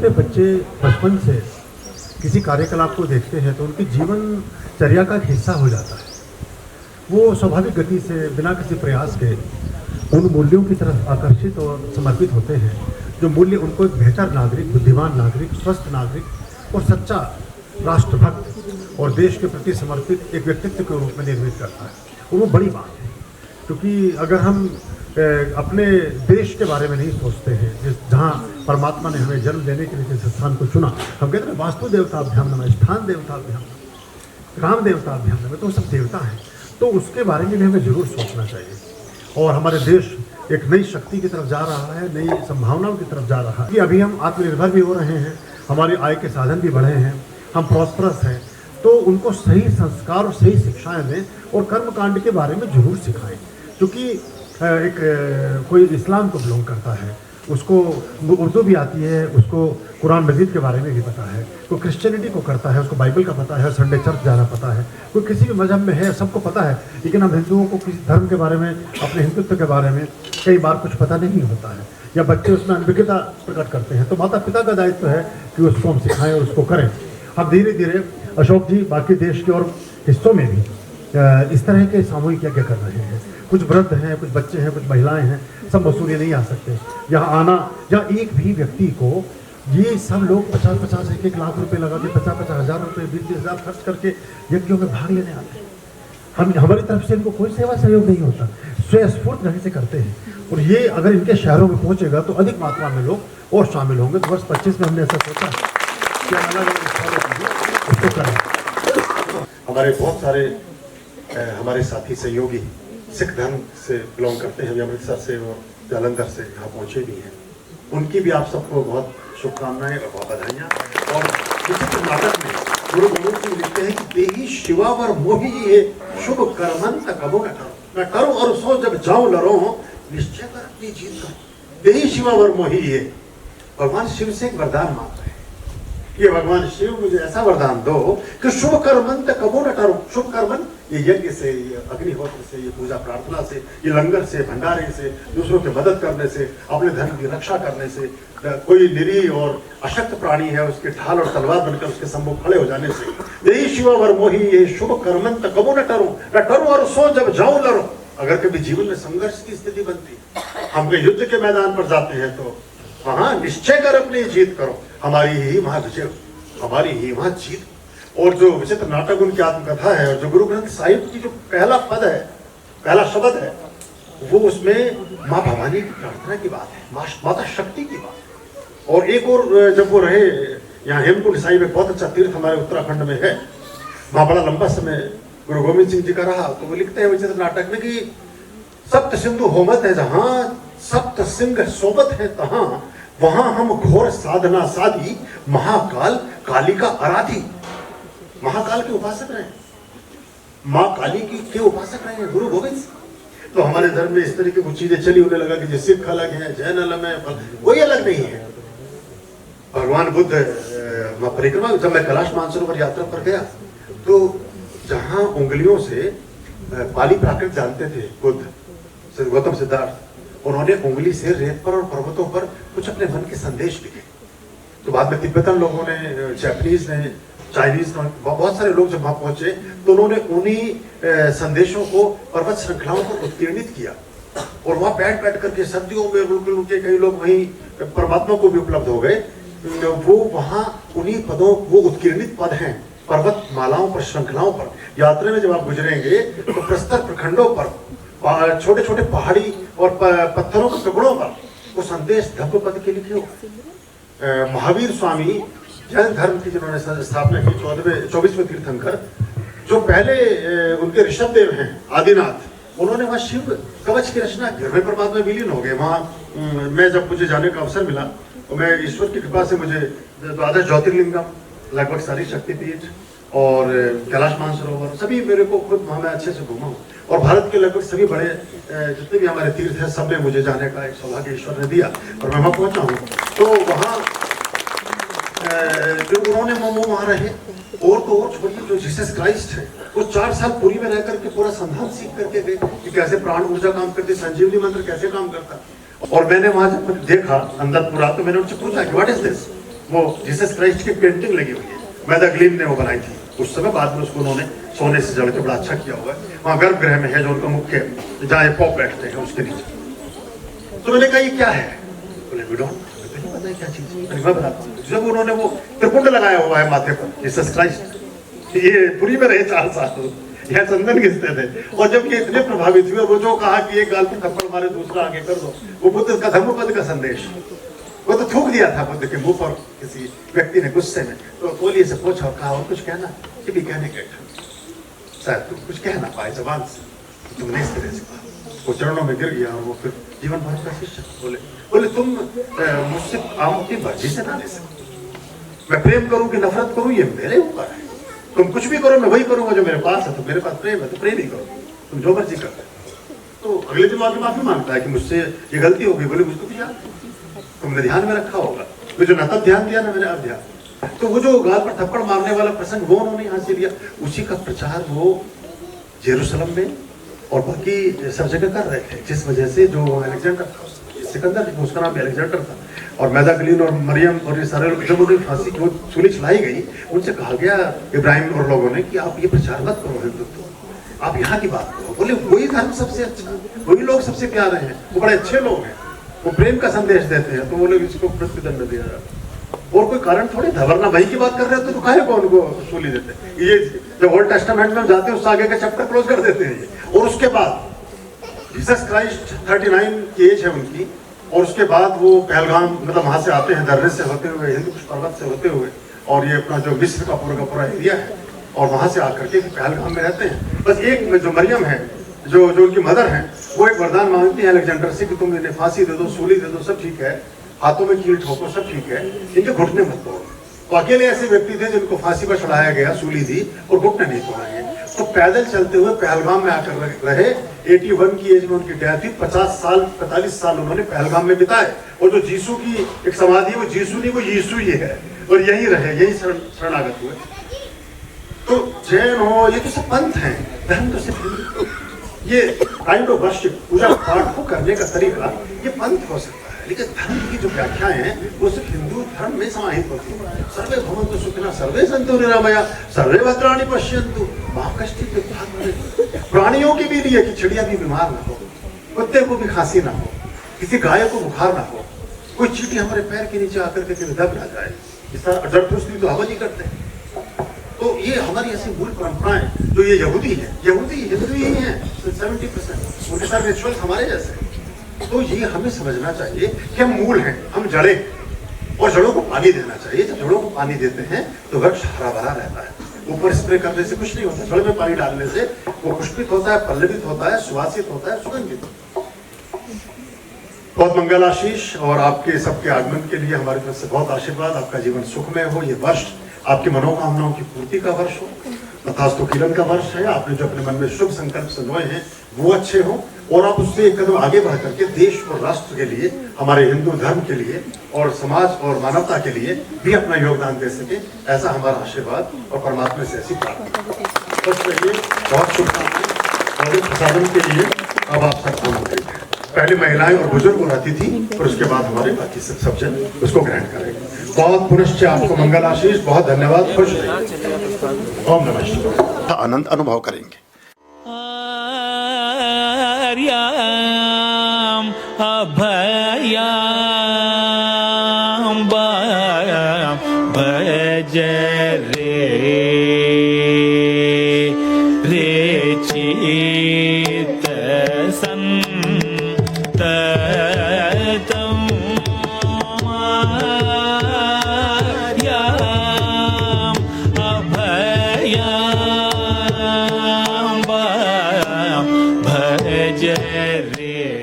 छोटे बच्चे बचपन से किसी कार्यकलाप को देखते हैं तो उनकी जीवनचर्या का एक हिस्सा हो जाता है। वो स्वाभाविक गति से बिना किसी प्रयास के उन मूल्यों की तरफ आकर्षित और समर्पित होते हैं जो मूल्य उनको एक बेहतर नागरिक, बुद्धिमान नागरिक, स्वस्थ नागरिक और सच्चा राष्ट्रभक्त और देश के प्रति समर्पित एक व्यक्तित्व के रूप में निर्मित करता है। और वो बड़ी बात है, क्योंकि अगर हम अपने देश के बारे में नहीं सोचते हैं, जहाँ परमात्मा ने हमें जन्म देने के लिए जिस स्थान को चुना, हम कहते हैं वास्तु देवताभ्याम नमः, स्थान देवताभ्याम नमः, राम देवताभ्याम नमः, तो सब देवता हैं, तो उसके बारे में भी हमें जरूर सोचना चाहिए। और हमारे देश एक नई शक्ति की तरफ जा रहा है, नई संभावनाओं की तरफ जा रहा है। अभी हम आत्मनिर्भर भी हो रहे हैं, हमारी आय के साधन भी बढ़े हैं, हम प्रॉस्परस हैं, तो उनको सही संस्कार और सही शिक्षाएं दें और कर्मकांड के बारे में जरूर सिखाएं। क्योंकि एक कोई इस्लाम को बिलोंग करता है, उसको उर्दू भी आती है, उसको कुरान मजीद के बारे में भी पता है, कोई क्रिश्चियनिटी को करता है, उसको बाइबल का पता है, संडे चर्च जाना पता है, कोई किसी भी मजहब में है, सबको पता है। लेकिन हम हिंदुओं को किसी धर्म के बारे में, अपने हिंदुत्व के बारे में कई बार कुछ पता नहीं होता है, या बच्चे उसमें अनभिज्ञता प्रकट करते हैं। तो माता पिता का दायित्व है कि उसको हम सिखाएं और उसको करें। अब धीरे धीरे अशोक जी बाकी देश के और हिस्सों में भी इस तरह के सामूहिक यज्ञ कर रहे हैं। कुछ वृद्ध हैं, कुछ बच्चे हैं, कुछ महिलाएं हैं, सब मसूरी नहीं आ सकते यहाँ आना, या एक भी व्यक्ति को ये सब लोग 50-50 1-1 लाख रुपए लगा के 50-50 हज़ार रुपये 20-20 हज़ार खर्च करके यज्ञों में भाग लेने आते हैं। हम हमारी तरफ से इनको कोई सेवा सहयोग नहीं होता, स्वस्फूर्त ढंग से करते हैं। और ये अगर इनके शहरों में पहुँचेगा तो अधिक मात्रा में लोग और शामिल होंगे। तो वर्ष 25 में हमने ऐसा सोचा कि अलग अलग उसको करें। हमारे बहुत सारे हमारे साथी सहयोगी सिख धर्म से बिलोंग करते हैं, अमृतसर से और जालंधर से यहाँ पहुँचे भी हैं। उनकी भी आप सबको बहुत शुभकामनाएं और बहुत बधाइयाँ। और विचित्र नाटक में गुरु गोविंद सिंह लिखते हैं कि देही शिवावर मोही ये शुभ कर्मंत कबो न करो और सो जब जाऊं लरो निश्चय कर अपनी जीत करो। देही शिवावर मोही ये भगवान शिव से एक वरदान मांग रहे हैं कि भगवान शिव मुझे ऐसा वरदान दो कि शुभ कर्मंत कबो न करो। शुभ कर्मन ये यज्ञ से, ये अग्निहोत्र से, ये पूजा प्रार्थना से, ये लंगर से, भंडारे से, दूसरों की मदद करने से, अपने धर्म की रक्षा करने से, कोई निरीह और अशक्त प्राणी है उसके ढाल और तलवार बनकर उसके सम्मुख खड़े हो जाने से। यही शिवावर मोही ये शुभ कर्मंत कबो न करूं और सो जब जाऊं लड़ो। अगर कभी जीवन में संघर्ष की स्थिति बनती, हम युद्ध के मैदान पर जाते हैं तो वहां निश्चय कर अपनी जीत करो। हमारी ही वहां विजय, हमारी ही वहां जीत। और जो विचित्र नाटक उनकी आत्मकथा है, और जो गुरु ग्रंथ साहिब की जो पहला पद है, पहला शब्द है, वो उसमें माँ भवानी की प्रार्थना की बात है, माता शक्ति की बात है। और एक और जब वो रहे यहाँ हेमकुंड साहिब एक बहुत अच्छा तीर्थ हमारे उत्तराखंड में है, वहाँ बड़ा लंबा समय गुरु गोविंद सिंह जी का रहा। तो वो लिखते हैं विचित्र नाटक में कि सप्त सिंधु होमत है जहाँ, सप्त सिंह सोबत है तहाँ, वहां हम घोर साधना साधी, महाकाल कालिका आराधी। महाकाल के उपासक रहे, माँ काली की के उपासक रहे हैं गुरु गोविंद सिंह। तो हमारे धर्म में इस तरह की कुछ चीजें चली होने लगा कि सिख अलग है, जैन अलग है, कोई अलग नहीं है। भगवान बुद्ध परिक्रमा, जब मैं कैलाश मानसरोवर यात्रा पर गया तो जहां उंगलियों से पाली प्राकृत जानते थे बुद्ध, गौतम सिद्धार्थ, उन्होंने उंगली से रेत पर और पर्वतों पर कुछ अपने मन के संदेश लिखे। तो बाद में तिब्बतन लोगों ने, जापानीज ने, चाइनीज, बहुत सारे लोग जब वहां पहुंचे तो उन्होंने उन्हीं संदेशों को पर्वत श्रृंखलाओं पर उत्कीर्णित किया। और वहां बैठ करके सर्दियों में रुके कई लोग वहीं परमात्मा को भी उपलब्ध हो गए। वो वहां उन्हीं पदों, वो उत्कीर्णित पद हैं पर्वत मालाओं पर, श्रृंखलाओं पर। यात्रा में जब आप गुजरेंगे तो प्रस्तर प्रखंडों पर, छोटे छोटे पहाड़ी और पत्थरों के टुकड़ों पर वो संदेश धब्ब पद के लिखे हो। महावीर स्वामी जैन धर्म की जिन्होंने स्थापना की, 24वें तीर्थंकर, जो पहले उनके ऋषभ देव हैं आदिनाथ, उन्होंने वहाँ शिव कवच की रचना की। मैं परमात्मा विलीन हो गए वहाँ। मैं जब मुझे जाने का अवसर मिला तो मैं ईश्वर की कृपा से मुझे द्वादश ज्योतिर्लिंगम, लगभग सारी शक्तिपीठ और कैलाश मानसरोवर सभी मेरे को खुद वहाँ मैं अच्छे से घूमा हूँ। और भारत के लगभग सभी बड़े जितने भी हमारे तीर्थ हैं, सब में मुझे जाने का एक सौभाग्य ईश्वर ने दिया और मैं वहाँ पहुँचा हूँ। तो वहाँ जो उन्होंने वहाँ रहे, और तो और छोड़िए, जो जीसस क्राइस्ट है वो 4 साल पुरी में रह करके पूरा संधान सीख करके गए कि कैसे प्राण ऊर्जा काम करती, संजीवनी मंत्र कैसे काम करता। और मैंने वहां जब देखा अंदर पूरा, तो मैंने उनसे पूछा कि व्हाट इज दिस, वो जीसस क्राइस्ट की पेंटिंग लगी हुई है, मैदा ग्लीम ने वो बनाई थी उस समय, बाद में उसको उन्होंने सोने से जड़ के बड़ा अच्छा किया हुआ है। वहाँ गर्भगृह में है जो उनका मुख्य, जहाँ ये पॉप बैठते हैं उसके नीचे। तो मैंने कहा ये क्या है? बोले वी डोंट, नहीं पता है क्या चीज है। मैं बताता हूँ। जब उन्होंने वो त्रिपुंड लगाया हुआ है माथे पर, जीसस क्राइस्ट, ये पुरी में रहे 4 साल, यहाँ चंदन घिसते थे, और जब ये इतने प्रभावित हुए, वो जो कहा कि एक गाल पे थप्पड़ मारे दूसरा आगे कर दो, वो बुद्ध का धर्मपद का संदेश, वो तो थूक दिया था बुद्ध के मुंह पर किसी व्यक्ति ने गुस्से में। तो कोहली से पूछा और कहा और कुछ कहना? कि भी कहने के शायद तुम कुछ कह ना पाए जबान से, तुमने इस तरह से कहा। वो चरणों में गिर गया और वो फिर जीवन भर का शिष्य बोले तुम मुझसे आम अपनी मर्जी से ना ले सकते, मैं प्रेम करूं कि नफरत करूं ये मेरे ऊपर है, तुम कुछ भी करो मैं वही करूंगा जो मेरे पास है, तो मेरे पास प्रेम है तो प्रेम ही करो, तुम जो मर्जी करते हो। तो अगले दिन आके माफी मांगता है कि मुझसे ये गलती हो गई। बोले मुझको कुछ याद नहीं, तुमने ध्यान में रखा होगा, मुझे ना तब ध्यान दिया ना मैंने अब ध्यान। तो वो जो गाल पर थप्पड़ मारने वाला प्रसंग वो उन्होंने यहाँ से लिया, उसी का प्रचार वो जेरूसलम में और बाकी सब जगह कर रहे थे, जिस वजह से जो अलेक्जेंडर था, सिकंदर, उसका नाम भी अलेक्जेंडर था, और मैदागलीन और मरियम और ये सारे लोग, जब उन्हें फांसी की सूली चलाई गई, उनसे कहा गया इब्राहिम और लोगों ने कि आप ये प्रचार मत करो हिंदुत्व, आप यहाँ की बात करो। बोले वही धर्म सबसे अच्छा, वही लोग सबसे प्यारे हैं, वो बड़े अच्छे लोग हैं, वो प्रेम का संदेश देते हैं, तो वो लोग इसको मृत्युदंड दिया जाता। और कोई कारण थोड़ी था, वरना वही की बात कर रहे हो तो काहे को उनको सूली देते। ये जब ओल्ड टेस्टामेंट में जाते हैं उससे आगे का चैप्टर क्लोज कर देते हैं ये। और उसके बाद जीसस क्राइस्ट 39 की एज है उनकी, और उसके बाद वो पहलगाम, मतलब वहां से आते हैं दर्रे से होते हुए, हिंदू कुश पर्वत से होते हुए, और ये अपना जो मिस्र का पूरा एरिया है, और वहां से आकर के पहलगाम में रहते हैं। बस एक जो मरियम है, जो उनकी मदर है, वो एक वरदान मांगती है अलेक्जेंडर से कि तुम इन्हें फांसी दे दो, सूली दे दो, सब ठीक है, हाथों में कील ठोको, सब ठीक है, इनके घुटने मत तोड़ो। तो अकेले ऐसे व्यक्ति थे जिनको फांसी पर चढ़ाया गया, सूली दी और घुटने नहीं तोड़ेंगे। तो पैदल चलते हुए पहलगाम में आकर रहे, 81 की एज में उनकी डेथ हुई, 45 साल उन्होंने पहलगाम में बिताए। और जो जीसू की एक समाधि है, वो जीसू नहीं, वो यीशु ही है, और यही रहे, यही शरणागत हुए। तो जैन हो, ये तो सब पंथ हैं, धर्म तो सिर्फ ये काइंड ऑफ वर्शिप, पूजा पाठ को करने का तरीका ये पंथ हो सकता है, लेकिन धर्म की जो व्याख्याएं हैं वो सिर्फ हिंदू धर्म में समाहित होती है। सर्वे भवन्तु सुखिनः, सर्वे सन्तु निरामया, सर्वे भद्राणि पश्यन्तु मा कश्चित् दुःखं। प्राणियों के भी लिए कि चिड़िया भी बीमार ना हो, कुत्ते को भी खांसी ना हो, किसी गाय को बुखार ना हो, कोई चींटी हमारे पैर के नीचे आकर के दब ना जाए, इस तरह जड़पुष्टि तो हम ही करते हैं। तो ये हमारी ऐसी मूल परंपराएं, जो ये यहूदी है, यहूदी हिंदू ही है 70%, उनके सारे रिचुअल्स हमारे जैसे हैं। तो ये हमें समझना चाहिए कि हम मूल हैं, हम जड़ें, और जड़ों को पानी देना चाहिए। जब जड़ों को पानी देते हैं तो वृक्ष हरा भरा रहता है। ऊपर स्प्रे करने से कुछ नहीं होता, जड़ में पानी डालने से वो पुष्पित होता है, पल्लवित होता है, सुवासित होता है, सुगंधित। बहुत मंगल आशीष, और आपके सबके आगमन के लिए हमारी तरफ से बहुत आशीर्वाद। आपका जीवन सुखमय हो, ये वर्ष आपकी मनोकामनाओं की पूर्ति का वर्ष हो, तथास्तु किरण का वर्ष है। आपने जो अपने मन में शुभ संकल्प संजोए हैं वो अच्छे हों, और आप उससे एक कदम आगे बढ़ करके देश और राष्ट्र के लिए, हमारे हिंदू धर्म के लिए और समाज और मानवता के लिए भी अपना योगदान दे सके, ऐसा हमारा आशीर्वाद और परमात्मा से ऐसी प्रार्थना। बस चलिए, बहुत शुभकामनाएं। और प्रसादन के लिए अब आप सब काम करेंगे। पहले महिलाएं और बुजुर्ग और अतिथि, और उसके बाद हमारे बाकी सब जन उसको ग्रहण करेंगे। बहुत पुनश्च आपको मंगल आशीष, बहुत धन्यवाद, खुश रहिए। ओम नमः शिवाय। आनंद अनुभव करेंगे। अभयां भज रे चित संततम अभयां भज रे